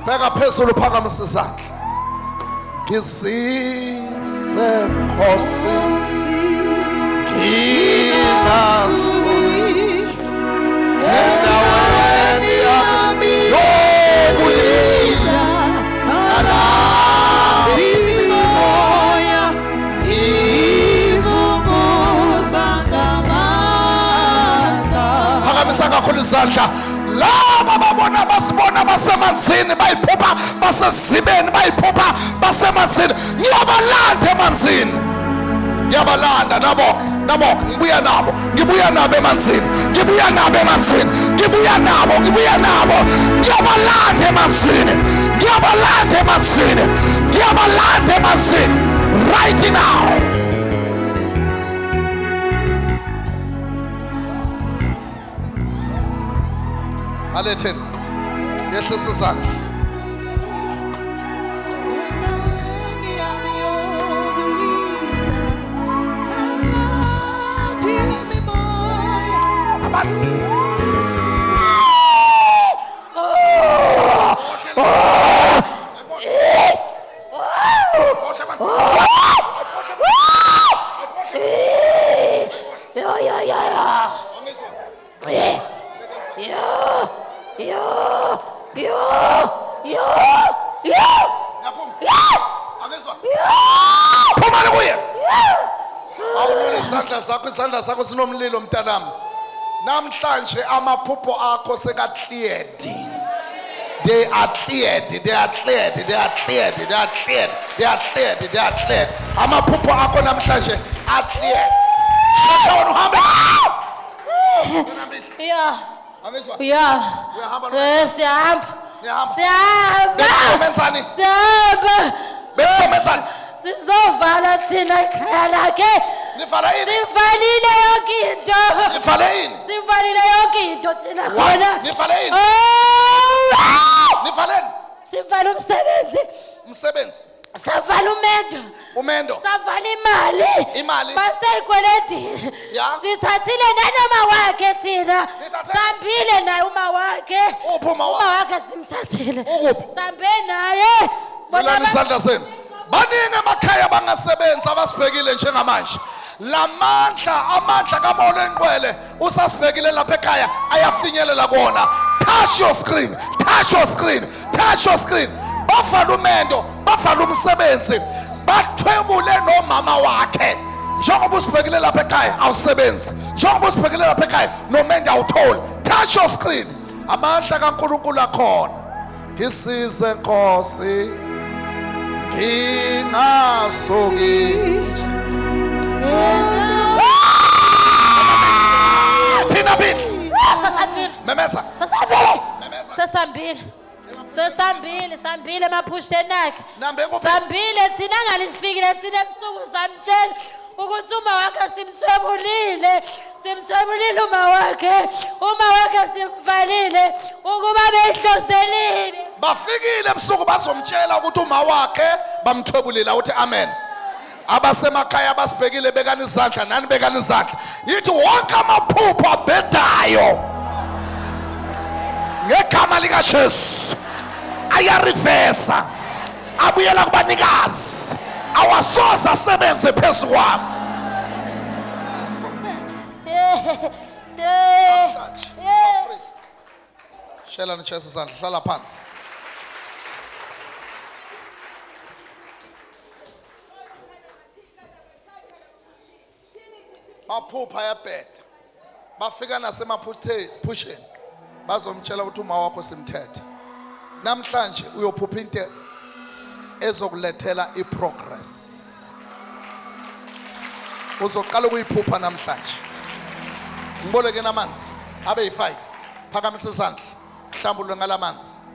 Bheka phezulu phakamisa izandla. Ngizise Nkosi nginaso endaweni yami yokulinda nalabi moya ivunguza ngamandla. Phakamisa kakhulu izandla. Laba babona basibona basemanzini bayiphupha basezibeni bayiphupha basemanzini. Ngiyabalanda emanzini. Ngiyabalanda nabo ngibuya nabo emanzini. Ngiyabalanda emanzini right now. Aletheni yehlisa izandla. Phumani kuye. Awulule izandla zakho sinomlilo mntanami. Namhlanje amaphupho akho seka-cleared. They are cleared. Amaphupho akho namhlanje a-cleared. Shesha wena uhambe. Yeah. Angizwa? Yeah. Uyahamba Siyahamba. Bekusomenzani? Sizovala thina ikhaya lakhe. Nivala yini? Sivalile yonke into. Nivale yini? Sivalile yonke into thina khona. Nivale yini? Nivaleni? Sivala Umsebenzi. Savala Umendo. Savala imali. Baseyikweledile. Ya. Sithathile nanoma wakhe thina. Sambile naye uma wakhe. Uphi uma wakhe? Uma wakhe simthathile. Ukuphi? Sambe naye. Bulani izandla zenu. Baningi emakhaya bangasebenzi abasibhekile njengamanje. Amandla kaMoya Oyingcwele usasibhekile lapha ekhaya ayafinyelela kona. Touch your screen. Bavala umendo, bavala umsebenzi. Bathwebule nomama wakhe. Njengoba usibhekile lapha ekhaya awusebenzi. Njengoba usibhekile lapha ekhaya nomendo awutholi. Touch your screen. Amandla kaNkulunkulu akhona. Ngisize Nkosi nginasoki. Thina bini. Memeza. Sambile emaphusheni akhe. Nambe kuphi? Sambile thina ngalifikile thina ebusuku samtshela ukuthi uma wakhe simthwebulile uma wakhe simvalile ukuba behloselile. Bafikile ebusuku bazomtshela ukuthi uma wakhe bamthwebulile. Uthi amen. Abasemakhaya basibhekile bekani izandla nani bekani izandla. Yithi wonke amaphupho abhedayo ngegama likaJesu ayarivesa abuyela kubanikazi awasoza asebenze phezu kwami. Shela nichesa izandla, hlala phansi. Maphupha yabheda. Bafika nasemaphusheni bazomtshela ukuthi uma wakho simthethe. Namhlanje uyophupha into ezokulethela iprogress. Uzoqala ukuyiphupha namhlanje. Ngiboleke namanzi abe yi5. Phakamisa izandla. Mhlambulwe ngalamanzi.